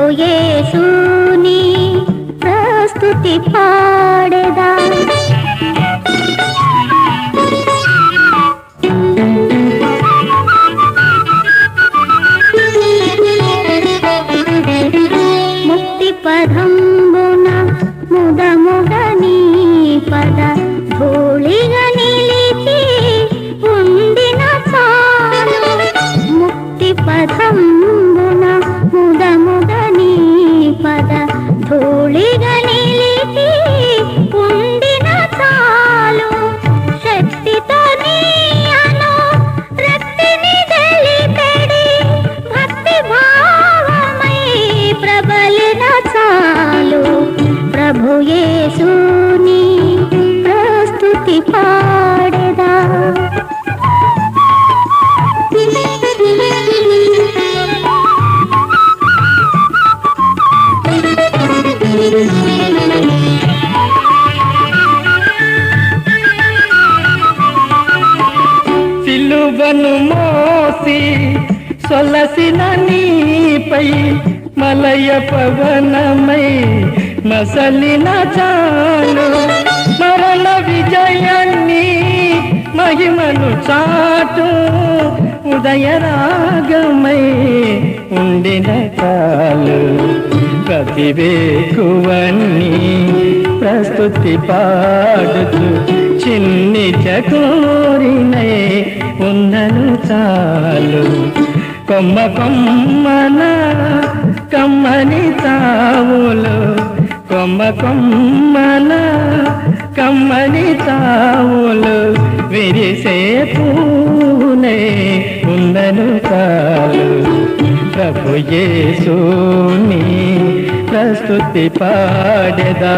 యేసుని ప్రస్తుతి పాడెదా. ముక్తి పదంబున ముదముగని పద ధూళిగా నిలిచి ఉండిన చాలు. ముక్తి పదంబున ముదముగని పద ధూళిగా నిలిచి ఉండిన చాలు. శక్తితో నీయను రక్తిని తెలిపెడి భక్తి భావమై ప్రబలిన చాలు. ప్రభు యేసుని ప్రస్తుతి పాడెదా. సిలువను మోసి సొలసిన నీపై మలయ పవనమై మసలిన చాలు. మరణ విజయాన్ని మహిమను చాటు ఉదయరాగమై ఉండిన చాలు. ప్రతివేకువన్నీ ప్రస్తుతి పాడుతూ చిన్ని చకోరినై ఉన్నను చాలు. కొమ్మ కొమ్మన కమ్మని తావులు, కొమ్మ కొమ్మన కమ్మని తావులు విరిసే పూనే ఉన్నను చాలు. ప్రభు యేసుని ప్రస్తుతి పాడెదా.